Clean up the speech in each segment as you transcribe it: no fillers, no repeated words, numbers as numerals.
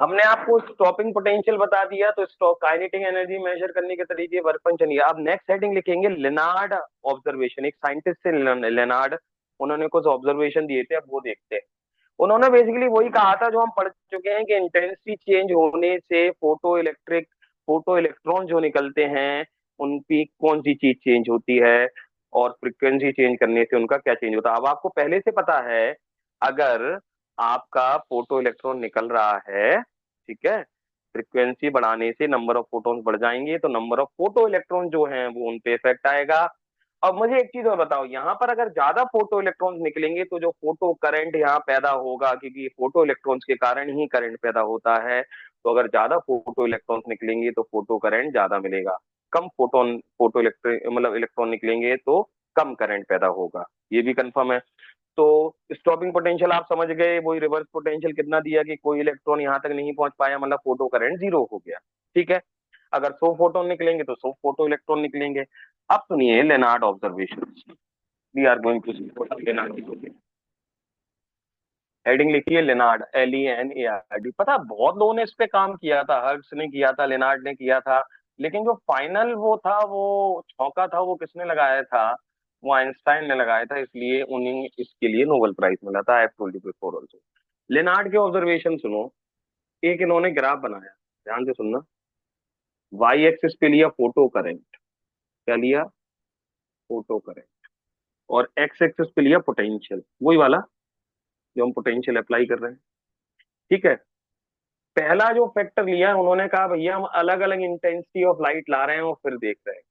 हमने आपको stopping potential बता दिया, तो स्टॉप काइनेटिक एनर्जी मेजर करने के तरीके, वर्क फंक्शन। ये अब नेक्स्ट हेडिंग लिखेंगे लेनार्ड ऑब्जर्वेशन। एक साइंटिस्ट थे लेनार्ड, उन्होंने कुछ ऑब्जर्वेशन दिए थे, अब वो देखते हैं। उन्होंने बेसिकली वही कहा था जो हम पढ़ चुके हैं कि इंटेंसिटी चेंज होने से फोटो इलेक्ट्रॉन जो निकलते हैं उनकी कौन सी चीज चेंज होती है, और फ्रीक्वेंसी चेंज करने से उनका क्या चेंज होता है। अब आपको पहले से पता है, अगर आपका फोटो इलेक्ट्रॉन निकल रहा है, ठीक है, फ्रीक्वेंसी बढ़ाने से नंबर ऑफ फोटॉन्स बढ़ जाएंगे, तो नंबर ऑफ फोटो इलेक्ट्रॉन जो हैं वो उन पे इफेक्ट आएगा। अब मुझे एक चीज और बताओ, यहाँ पर अगर ज्यादा फोटो इलेक्ट्रॉन्स निकलेंगे तो जो फोटो करंट यहाँ पैदा होगा, क्योंकि फोटो इलेक्ट्रॉन्स के कारण ही करंट पैदा होता है, तो अगर ज्यादा फोटो इलेक्ट्रॉन्स निकलेंगे तो फोटो करंट ज्यादा मिलेगा। कम फोटो इलेक्ट्रॉन मतलब इलेक्ट्रॉन निकलेंगे तो कम करंट पैदा होगा। ये भी कंफर्म है। तो स्टॉपिंग पोटेंशियल आप समझ गए, वही रिवर्स पोटेंशियल कितना दिया कि कोई इलेक्ट्रॉन यहाँ तक नहीं पहुंच पाया, मतलब फोटो करंट जीरो हो गया। ठीक है, अगर 100 फोटोन निकलेंगे तो 100 फोटो इलेक्ट्रॉन निकलेंगे। अब सुनिए Lenard observation. We are going to see Lenard. Heading लिखिए लेनार्ड, LENARD। पता है, बहुत लोगों ने इस पे काम किया था, हर्ट्ज ने किया था, लेनार्ड ने किया था, लेकिन जो फाइनल वो था, वो छौका था, वो किसने लगाया था? वो आइंस्टाइन ने लगाया था, इसलिए उन्हें इसके लिए नोबेल प्राइज मिला था। I told you before also. Lenard के ऑब्जर्वेशन सुनो। एक इन्होंने ग्राफ बनाया, ध्यान से सुनना। वाई एक्सिस पे लिया फोटो करंट, क्या लिया? Photo current. और एक्स एक्सिस पे लिया पोटेंशियल, वही वाला जो हम पोटेंशियल अप्लाई कर रहे हैं। ठीक है, पहला जो फैक्टर लिया है, उन्होंने कहा भैया हम अलग अलग इंटेंसिटी ऑफ लाइट ला रहे हैं और फिर देख रहे हैं।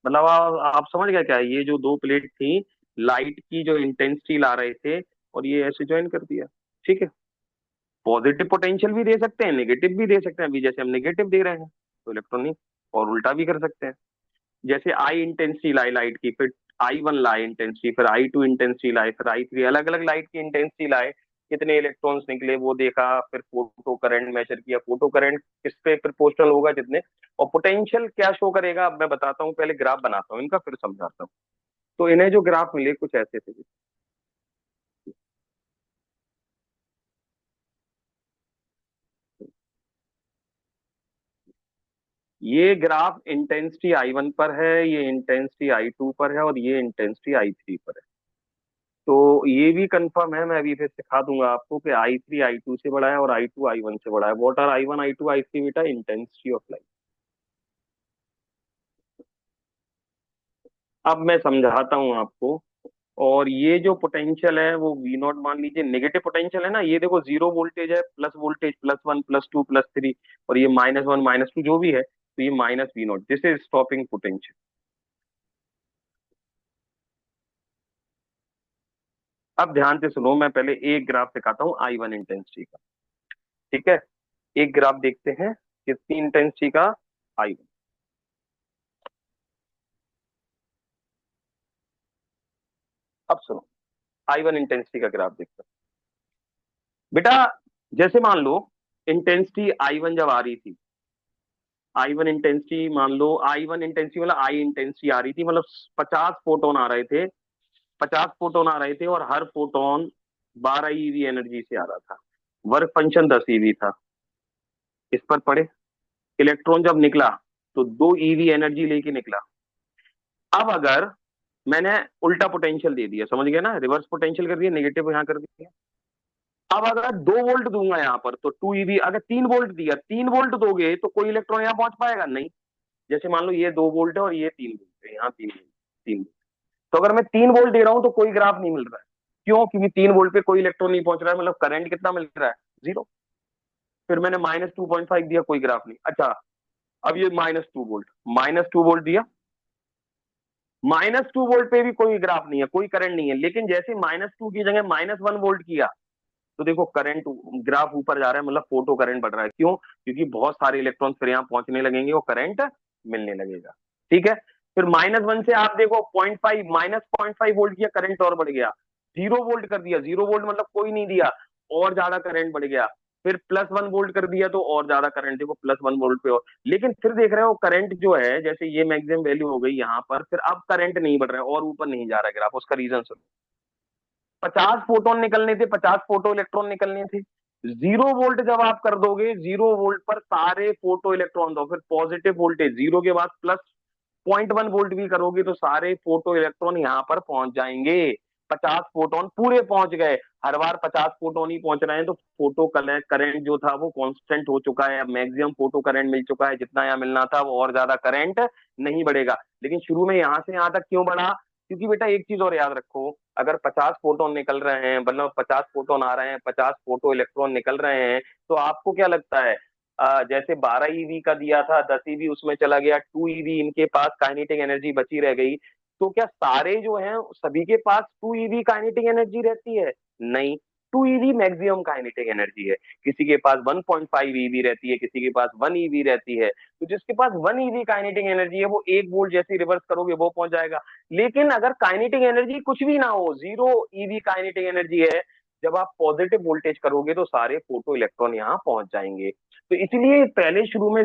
मतलब आप समझ गए क्या? ये जो दो प्लेट थी, लाइट की जो इंटेंसिटी ला रहे थे, और ये ऐसे ज्वाइन कर दिया। ठीक है, पॉजिटिव पोटेंशियल भी दे सकते हैं, नेगेटिव भी दे सकते हैं। अभी जैसे हम नेगेटिव दे रहे हैं तो इलेक्ट्रॉनिक, और उल्टा भी कर सकते हैं। जैसे आई इंटेंसिटी लाई लाइट की, फिर I1 लाए इंटेंसिटी, फिर I2 इंटेंसिटी लाए, फिर I3, अलग अलग लाइट की इंटेंसिटी लाए, कितने इलेक्ट्रॉन्स निकले वो देखा। फिर फोटो करंट मेजर किया, फोटो करंट किस पे प्रोपोर्शनल होगा जितने, और पोटेंशियल क्या शो करेगा, अब मैं बताता हूँ। पहले ग्राफ बनाता हूँ इनका, फिर समझाता हूँ। तो इन्हें जो ग्राफ मिले कुछ ऐसे थे। ये ग्राफ इंटेंसिटी I1 पर है, ये इंटेंसिटी I2 पर है, और ये इंटेंसिटी I3 पर है। तो ये भी कंफर्म है, मैं अभी फिर सिखा दूंगा आपको कि I3 I2 से बड़ा है और I2 I1 से बड़ा है। What are I1 I2 I3 बेटा? Intensity of light. अब मैं समझाता हूँ आपको। और ये जो पोटेंशियल है वो वी नॉट मान लीजिए, नेगेटिव पोटेंशियल है ना, ये देखो जीरो वोल्टेज है, प्लस वोल्टेज +1 +2 +3, और ये -1 -2 जो भी है, तो ये minus V naught, this is stopping potential. अब ध्यान से सुनो, मैं पहले एक ग्राफ दिखाता हूँ I1 इंटेंसिटी का। ठीक है, एक ग्राफ देखते हैं कितनी इंटेंसिटी का। I1, अब सुनो, I1 इंटेंसिटी का ग्राफ देखते हैं बेटा। जैसे मान लो इंटेंसिटी I1 जब आ रही थी, I1 इंटेंसिटी मान लो, I1 इंटेंसिटी मतलब आई इंटेंसिटी आ रही थी, मतलब 50 फोटोन आ रहे थे। 50 फोटोन आ रहे थे, और हर फोटोन 12 EV एनर्जी से आ रहा था। वर्क फंक्शन 10 EV था। इस पर पड़े, इलेक्ट्रॉन जब निकला तो 2 EV एनर्जी लेके निकला। अब अगर मैंने उल्टा पोटेंशियल दे दिया, समझ गए ना, रिवर्स पोटेंशियल कर दिया, नेगेटिव यहाँ कर दिया। अब अगर 2 वोल्ट दूंगा यहाँ पर तो 2 EV, अगर 3 वोल्ट दिया, 3 वोल्ट दोगे तो कोई इलेक्ट्रॉन यहाँ पहुंच पाएगा नहीं। जैसे मान लो ये 2 वोल्ट है और ये 3 वोल्ट है, यहाँ 3 वोल्ट, 3 वोल्ट। तो अगर मैं 3 वोल्ट दे रहा हूं तो कोई ग्राफ नहीं मिल रहा है। क्यों? क्योंकि 3 वोल्ट पे कोई इलेक्ट्रॉन नहीं पहुंच रहा है, मतलब करंट कितना मिल रहा है? जीरो। फिर मैंने -2.5 दिया, कोई ग्राफ नहीं। अच्छा, अब ये -2 वोल्ट, -2 वोल्ट दिया, -2 वोल्ट पे भी कोई ग्राफ नहीं है, कोई करंट नहीं है। लेकिन जैसे -2 की जगह -1 वोल्ट किया, तो देखो करंट ग्राफ ऊपर जा रहा है, मतलब फोटो करंट बढ़ रहा है। क्यों? क्योंकि बहुत सारे इलेक्ट्रॉन फिर यहाँ पहुंचने लगेंगे, वो करंट मिलने लगेगा। ठीक है, फिर -1 से आप देखो 0.5, -0.5 वोल्ट किया, करंट और बढ़ गया। 0 वोल्ट कर दिया, 0 वोल्ट मतलब कोई नहीं दिया, और ज्यादा करंट बढ़ गया। फिर +1 वोल्ट कर दिया तो और ज्यादा करंट, देखो +1 वोल्ट पे। और लेकिन फिर देख रहे हो करंट जो है, जैसे ये मैक्सिमम वैल्यू हो गई यहाँ पर, फिर अब करंट नहीं बढ़ रहा है और ऊपर नहीं जा रहा है ग्राफ। उसका रीजन सुनो। 50 फोटोन निकलने थे, 50 फोटो इलेक्ट्रॉन निकलने थे। जीरो वोल्ट जब आप कर दोगे, जीरो वोल्ट पर सारे फोटो इलेक्ट्रॉन दो, फिर पॉजिटिव वोल्टेज जीरो के बाद प्लस 0.1 वोल्ट भी करोगे तो सारे फोटो इलेक्ट्रॉन यहाँ पर पहुंच जाएंगे। 50 फोटोन पूरे पहुंच गए। हर बार 50 फोटोन ही पहुंच रहे हैं तो फोटो करंट जो था वो कांस्टेंट हो चुका है, अब मैक्सिमम फोटो करंट मिल चुका है, जितना यहाँ मिलना था वो, और ज्यादा करंट नहीं बढ़ेगा। लेकिन शुरू में यहाँ से यहाँ तक क्यों बढ़ा? क्योंकि बेटा एक चीज और याद रखो, अगर 50 फोटोन निकल रहे हैं, मतलब 50 फोटोन आ रहे हैं, 50 फोटो इलेक्ट्रॉन निकल रहे हैं, तो आपको क्या लगता है, जैसे 12 ईवी का दिया था, 10 ईवी उसमें चला गया, 2 ईवी इनके पास काइनेटिक एनर्जी बची रह गई, तो क्या सारे जो हैं सभी के पास 2 ईवी काइनेटिक एनर्जी रहती है? नहीं। 2 ईवी मैक्सिमम काइनेटिक एनर्जी है। किसी के पास 1.5 ईवी रहती है, किसी के पास 1 ईवी रहती है। तो जिसके पास 1 ईवी काइनेटिक एनर्जी है वो 1 वोल्ट जैसे रिवर्स करोगे वो पहुंच जाएगा। लेकिन अगर काइनेटिक एनर्जी कुछ भी ना हो, 0 ईवी काइनेटिक एनर्जी है, जब आप पॉजिटिव वोल्टेज करोगे तो सारे फोटो इलेक्ट्रॉन यहाँ पहुंच जाएंगे। तो इसलिए पहले शुरू में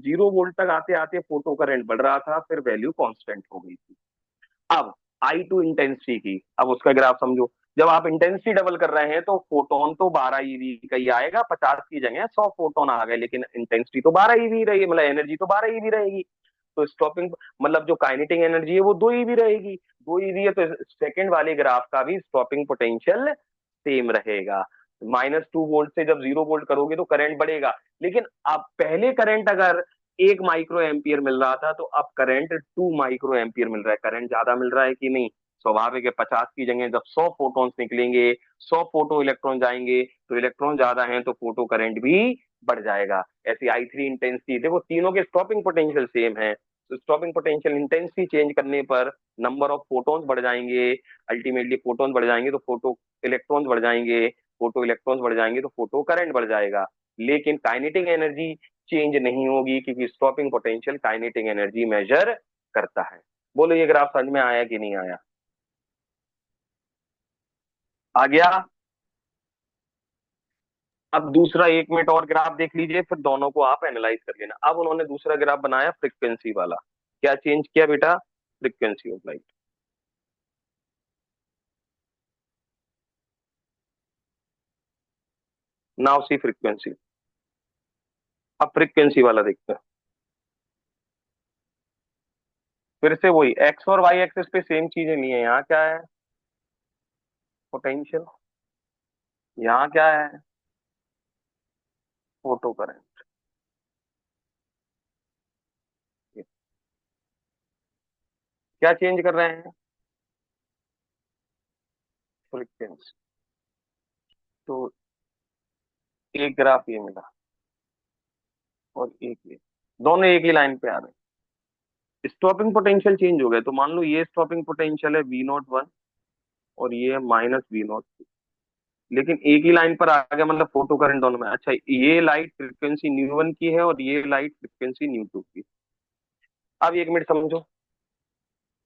0 वोल्ट तक आते आते फोटो करंट बढ़ रहा था, फिर वैल्यू कांस्टेंट हो गई थी। अब आई टू इंटेंसिटी की, अब उसका ग्राफ समझो। जब आप इंटेंसिटी डबल कर रहे हैं तो फोटोन तो 12 ईवी का ही आएगा, 50 की जगह 100 फोटोन आ गए, लेकिन इंटेंसिटी तो 12 ईवी रहेगी, मतलब एनर्जी तो 12 ईवी रहेगी। तो स्टॉपिंग मतलब जो काइनेटिक एनर्जी है वो 2 ईवी रहेगी। 2 ईवी है तो सेकंड वाले ग्राफ का भी स्टॉपिंग पोटेंशियल सेम रहेगा। -2 वोल्ट से जब 0 वोल्ट करोगे तो करंट बढ़ेगा। लेकिन अब पहले करंट अगर 1 माइक्रो एम्पियर मिल रहा था तो अब करंट 2 माइक्रो एम्पियर मिल रहा है। करंट ज्यादा मिल रहा है कि नहीं? स्वाभाविक है, 50 की जगह जब 100 फोटोन्स निकलेंगे, 100 फोटो इलेक्ट्रॉन जाएंगे, तो इलेक्ट्रॉन ज्यादा हैं तो फोटो करंट भी बढ़ जाएगा। ऐसी I3 इंटेंसिटी देखो, तीनों के स्टॉपिंग पोटेंशियल सेम है, तो स्टॉपिंग पोटेंशियल इंटेंसिटी चेंज करने पर नंबर ऑफ फोटोन्स बढ़ जाएंगे। अल्टीमेटली फोटोन्स बढ़ जाएंगे तो फोटो इलेक्ट्रॉन्स बढ़ जाएंगे, फोटो इलेक्ट्रॉन्स बढ़ जाएंगे तो फोटो करंट बढ़ जाएगा। लेकिन काइनेटिक एनर्जी चेंज नहीं होगी, क्योंकि stopping potential kinetic energy measure करता है। बोलो ये ग्राफ समझ में आया कि नहीं आया? आ गया? अब दूसरा 1 मिनट और ग्राफ देख लीजिए, फिर दोनों को आप एनालाइज कर लेना। अब उन्होंने दूसरा ग्राफ बनाया फ्रीक्वेंसी वाला। क्या चेंज किया बेटा? Frequency of light. Now see frequency. अब फ्रीक्वेंसी वाला देखते हैं। फिर से वही एक्स और वाई एक्सिस पे सेम चीजें नहीं है। यहाँ क्या है? पोटेंशियल। यहाँ क्या है? Photo current. क्या चेंज कर रहे हैं? फ्रीक्वेंसी। तो एक ग्राफ ये मिला और एक ये, दोनों एक ही लाइन पे आ रहे हैं। स्टॉपिंग पोटेंशियल चेंज हो गया, तो मान लो ये स्टॉपिंग पोटेंशियल है V01 और ये है -V02, लेकिन एक ही लाइन पर आ गया, मतलब फोटो करंट दोनों में। अच्छा, ये लाइट फ्रिक्वेंसी न्यू 1 की है और ये लाइट फ्रिक्वेंसी न्यू 2 की। अब 1 मिनट समझो,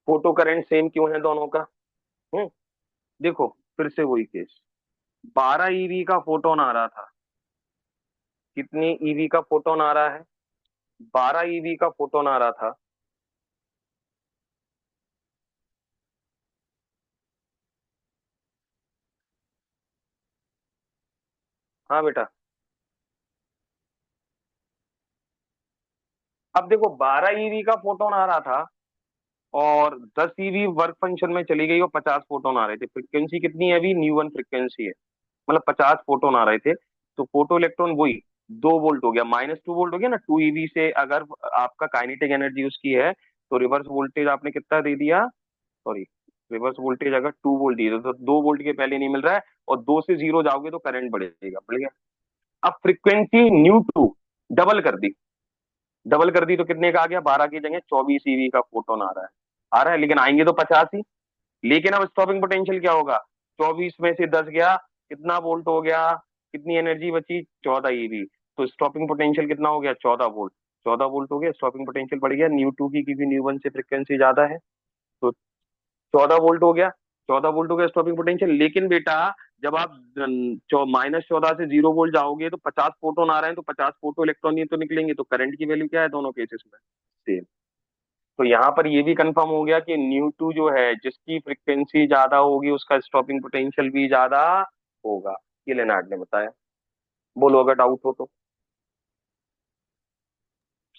फोटो करंट सेम क्यों है दोनों का? हम्म देखो, फिर से वही केस। 12 ईवी का फोटोन आ रहा था। कितनी ईवी का फोटोन आ रहा है? 12 ईवी का फोटोन आ रहा था। हाँ बेटा। अब देखो, 12 ईवी का फोटोन आ रहा था और 10 ईवी वर्क फंक्शन में चली गई और 50 फोटोन आ रहे थे। फ्रिक्वेंसी कितनी है? अभी न्यू 1 फ्रिक्वेंसी है, मतलब 50 फोटोन आ रहे थे। तो फोटो इलेक्ट्रॉन वही 2 वोल्ट हो गया, -2 वोल्ट हो गया ना। 2 ईवी से अगर आपका काइनेटिक एनर्जी उसकी है तो रिवर्स वोल्टेज आपने कितना दे दिया? सॉरी, रिवर्स वोल्टेज अगर 2 वोल्ट दिए तो 2 वोल्ट के पहले नहीं मिल रहा है, और 2 से 0 जाओगे तो करंट बढ़ेगा, बढ़ गया। अब फ्रीक्वेंसी न्यू 2 डबल कर दी। डबल कर दी तो कितने का आ गया? 12 की जगह 24 ईवी का फोटोन आ रहा है। आ रहा है, लेकिन आएंगे तो 50 ही। लेकिन अब स्टॉपिंग पोटेंशियल क्या होगा? 24 में से 10 गया, कितना वोल्ट हो गया? कितनी एनर्जी बची? 14 ईवी। तो स्टॉपिंग पोटेंशियल कितना हो गया? 14 वोल्ट। 14 वोल्ट हो गया, स्टॉपिंग पोटेंशियल बढ़ गया न्यू 2 की, क्योंकि न्यू 1 से फ्रिक्वेंसी ज्यादा है। तो 14 वोल्ट हो गया। 14 वोल्ट हो गया स्टॉपिंग पोटेंशियल। लेकिन बेटा, जब आप -14 से 0 वोल्ट जाओगे तो 50 फोटोन आ रहे हैं, तो 50 फोटो इलेक्ट्रॉन ही तो निकलेंगे, तो करंट की वैल्यू क्या है दोनों केसेस में? सेम। तो यहाँ पर ये भी कंफर्म हो गया कि न्यू 2 जो है, जिसकी फ्रिक्वेंसी ज्यादा होगी उसका स्टॉपिंग पोटेंशियल भी ज्यादा होगा। ये लेनार्ड ने बताया। बोलो अगर डाउट हो तो।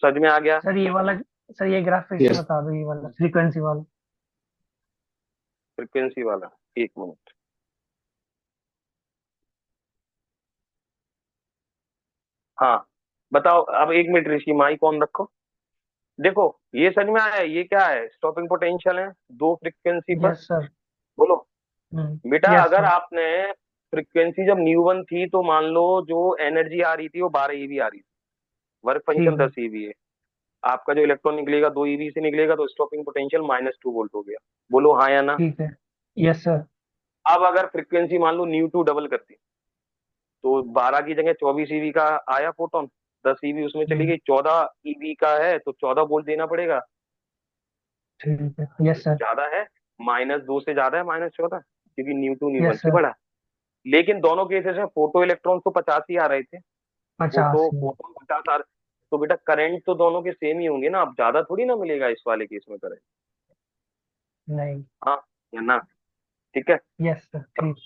समझ में आ गया? सर ये वाला, सर ये ग्राफ फिर से यस। बता दो, ये वाला फ्रीक्वेंसी वाला। फ्रिक्वेंसी वाला, एक मिनट। हाँ, बताओ अब, एक मिनट ऋषि, माइक ऑन रखो। देखो, ये समझ में आया, ये क्या है, स्टॉपिंग पोटेंशियल है दो फ्रिक्वेंसी पर। Yes sir. बोलो बेटा, यस अगर सर। आपने फ्रिक्वेंसी जब न्यू 1 थी तो मान लो जो एनर्जी आ रही थी वो 12 ईवी आ रही थी, वर्क फंक्शन ठीक है। 10 ईवी है। आपका जो इलेक्ट्रॉन निकलेगा 2 ईवी से निकलेगा, तो स्टॉपिंग पोटेंशियल -2 वोल्ट हो गया। बोलो हाँ या ना। ठीक है। Yes sir. अब अगर फ्रिक्वेंसी मान लो न्यू 2 डबल करती, तो 12 की जगह 24 ईवी का आया फोटोन, 10 ईवी उसमें चली हम्म। गई, 14 ईवी का है तो 14 वोल्ट देना पड़ेगा। ठीक है। Yes sir. ज्यादा है, -2 से ज्यादा है, -14, क्योंकि न्यू 1 यस से सर। बड़ा है। लेकिन दोनों केसेस में फोटो इलेक्ट्रॉन तो 50 ही आ रहे थे। 50 ही। फोटोन 50 आ रहे, तो बेटा करंट तो दोनों के सेम ही होंगे ना, अब ज्यादा थोड़ी ना मिलेगा इस वाले केस में करंट। नहीं। हाँ या ना? ठीक है। यस सर ठीक।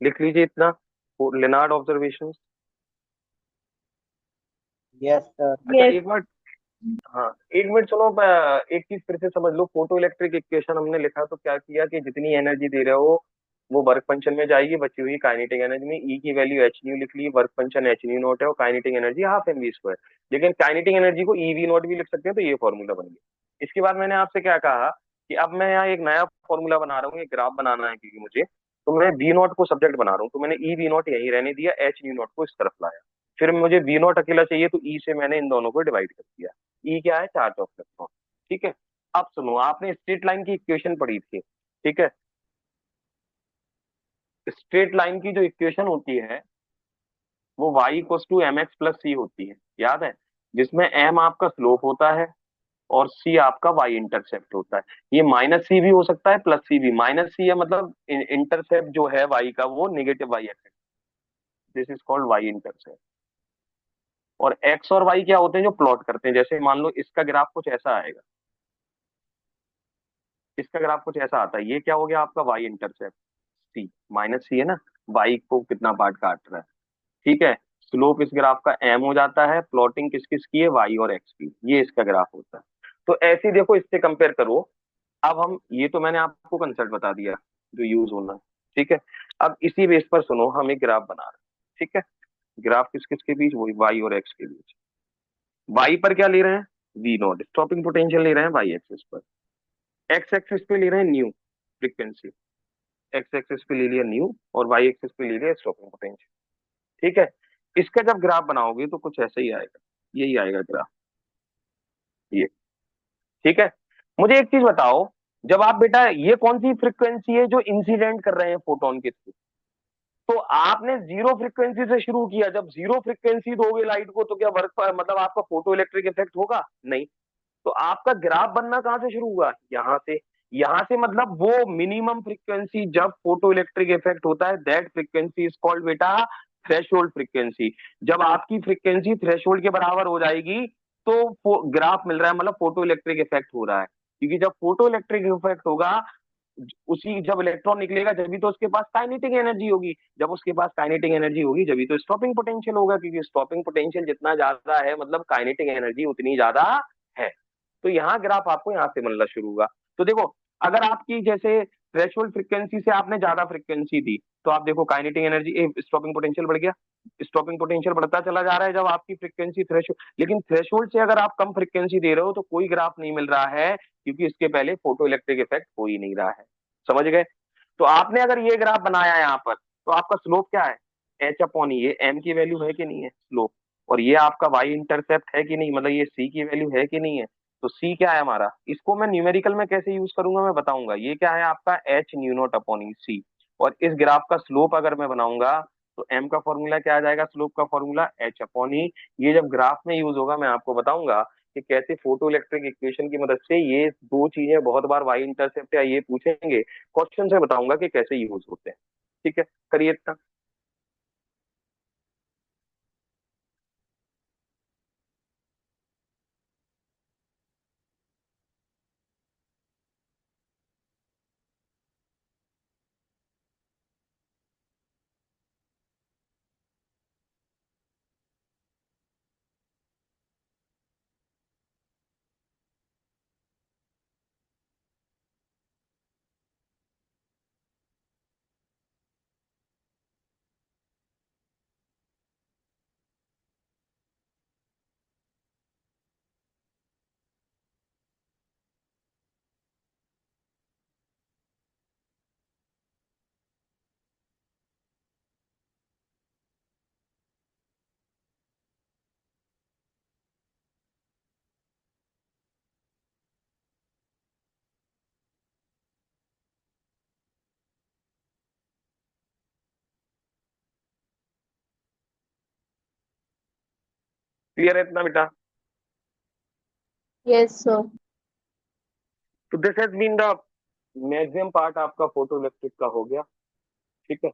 लिख लीजिए इतना, लेनार्ड ऑब्जर्वेशन। Yes sir. अच्छा यस। एक बार, हाँ एक मिनट सुनो, एक चीज फिर से समझ लो। फोटो इलेक्ट्रिक इक्वेशन हमने लिखा तो क्या किया कि जितनी एनर्जी दे रहे हो वो वर्क फंक्शन में जाएगी, बची हुई काइनेटिक एनर्जी में। ई की वैल्यू एच न्यू लिख ली, work function h nu naught है, और kinetic energy half m v square. लेकिन काइनेटिक एनर्जी को ई वी नॉट भी लिख सकते हैं, तो ये फॉर्मूला बन गया। इसके बाद मैंने आपसे क्या कहा कि अब मैं यहाँ एक नया फॉर्मूला बना रहा हूँ, एक ग्राफ बनाना है क्योंकि मुझे, तो मैं वी नॉट को सब्जेक्ट बना रहा हूँ, तो मैंने ई वी नॉट यहीं रहने दिया, एच न्यू नॉट को इस तरफ लाया। फिर मुझे वी नॉट अकेला चाहिए, तो ई से मैंने इन दोनों को डिवाइड कर दिया। ई क्या है, चार्ज ऑफ इलेक्ट्रॉन। ठीक है। अब सुनो, आपने स्ट्रेट लाइन की इक्वेशन पढ़ी थी, ठीक है? स्ट्रेट लाइन की जो इक्वेशन होती है वो y equals to m x plus c होती है, याद है? जिसमें m आपका स्लोप होता है और c आपका y इंटरसेप्ट होता है। ये -c भी हो सकता है, +c भी। -c है मतलब इंटरसेप्ट जो है y का वो negative y axis, this is called y intercept. और x और y क्या होते हैं जो प्लॉट करते हैं, जैसे मान लो इसका ग्राफ कुछ ऐसा आएगा, इसका ग्राफ कुछ ऐसा आता है, ये क्या हो गया आपका y इंटरसेप्ट, सी, -c है ना, y को कितना पार्ट काट रहा है। ठीक है। स्लोप इस ग्राफ का m हो जाता है, प्लॉटिंग किस किस की है, y और x की, ये इसका ग्राफ होता है। तो ऐसे ही देखो, इससे कंपेयर करो। अब हम, ये तो मैंने आपको कंसेप्ट बता दिया जो यूज होना है, ठीक है? अब इसी बेस पर सुनो, हम एक ग्राफ बना रहे हैं, ठीक है? ग्राफ किस किस के बीच, वही y और x के बीच। y पर क्या ले रहे हैं, वी नॉट, स्टॉपिंग पोटेंशियल ले रहे हैं y एक्सिस पर। x एक्सिस पे ले रहे हैं न्यू फ्रीक्वेंसी, x एक्सिस पे ले लिया न्यू, और y एक्सिस पे ले लिया स्टॉपिंग पोटेंशियल। ठीक है। इसका जब ग्राफ बनाओगे तो कुछ ऐसा ही आएगा, यही आएगा ग्राफ, ये। ठीक है। मुझे एक चीज बताओ, जब आप बेटा, ये कौन सी फ्रीक्वेंसी है जो इंसिडेंट कर रहे हैं फोटोन के थ्रू? तो आपने जीरो फ्रीक्वेंसी से शुरू किया, जब जीरो फ्रीक्वेंसी दोगे लाइट को तो क्या वर्क, मतलब आपका फोटो इलेक्ट्रिक इफेक्ट होगा? नहीं। तो आपका ग्राफ बनना कहां से शुरू हुआ, यहाँ से। यहाँ से मतलब वो मिनिमम फ्रीक्वेंसी जब फोटो इलेक्ट्रिक इफेक्ट होता है, दैट फ्रीक्वेंसी इज कॉल्ड बेटा थ्रेशोल्ड फ्रीक्वेंसी। जब आपकी फ्रीक्वेंसी थ्रेशोल्ड के बराबर हो जाएगी तो ग्राफ मिल रहा है, मतलब फोटो इलेक्ट्रिक इफेक्ट हो रहा है। क्योंकि जब फोटो इलेक्ट्रिक इफेक्ट होगा, उसी जब इलेक्ट्रॉन निकलेगा जब तो उसके पास काइनेटिक एनर्जी होगी, जब उसके पास काइनेटिक एनर्जी होगी जब तो स्टॉपिंग पोटेंशियल होगा, क्योंकि स्टॉपिंग पोटेंशियल जितना ज्यादा है मतलब काइनेटिक एनर्जी उतनी ज्यादा है। तो यहाँ ग्राफ आपको यहाँ से मिलना शुरू होगा। तो देखो, अगर आपकी जैसे थ्रेशोल्ड फ्रीक्वेंसी से आपने ज्यादा फ्रीक्वेंसी दी, तो आप देखो काइनेटिक एनर्जी, स्टॉपिंग पोटेंशियल बढ़ गया। स्टॉपिंग पोटेंशियल बढ़ता चला जा रहा है जब आपकी फ्रीक्वेंसी थ्रेशोल्ड, लेकिन थ्रेशोल्ड से अगर आप कम फ्रीक्वेंसी दे रहे हो तो कोई ग्राफ नहीं मिल रहा है, क्योंकि इसके पहले फोटो इलेक्ट्रिक इफेक्ट हो ही नहीं रहा है। समझ गए? तो आपने अगर ये ग्राफ बनाया यहाँ पर, तो आपका स्लोप क्या है, एच अपॉन, ये एम की वैल्यू है कि नहीं है स्लोप, और ये आपका वाई इंटरसेप्ट है कि नहीं, मतलब ये सी की वैल्यू है कि नहीं है। तो सी क्या है हमारा, इसको मैं न्यूमेरिकल में कैसे यूज करूंगा मैं बताऊंगा। ये क्या है आपका एच न्यू नॉट अपॉन ई सी। और इस ग्राफ का स्लोप अगर मैं बनाऊंगा तो एम का फॉर्मूला क्या आ जाएगा, स्लोप का फॉर्मूला एच अपॉन ई। ये जब ग्राफ में यूज होगा मैं आपको बताऊंगा कि कैसे फोटो इलेक्ट्रिक इक्वेशन की मदद से ये दो चीजें, बहुत बार वाई इंटरसेप्ट या ये पूछेंगे क्वेश्चन से, बताऊंगा कि कैसे यूज होते हैं। ठीक है, करिए इतना। क्लियर है इतना बेटा? Yes sir. तो this has been the maximum part आपका फोटो इलेक्ट्रिक का हो गया। ठीक है।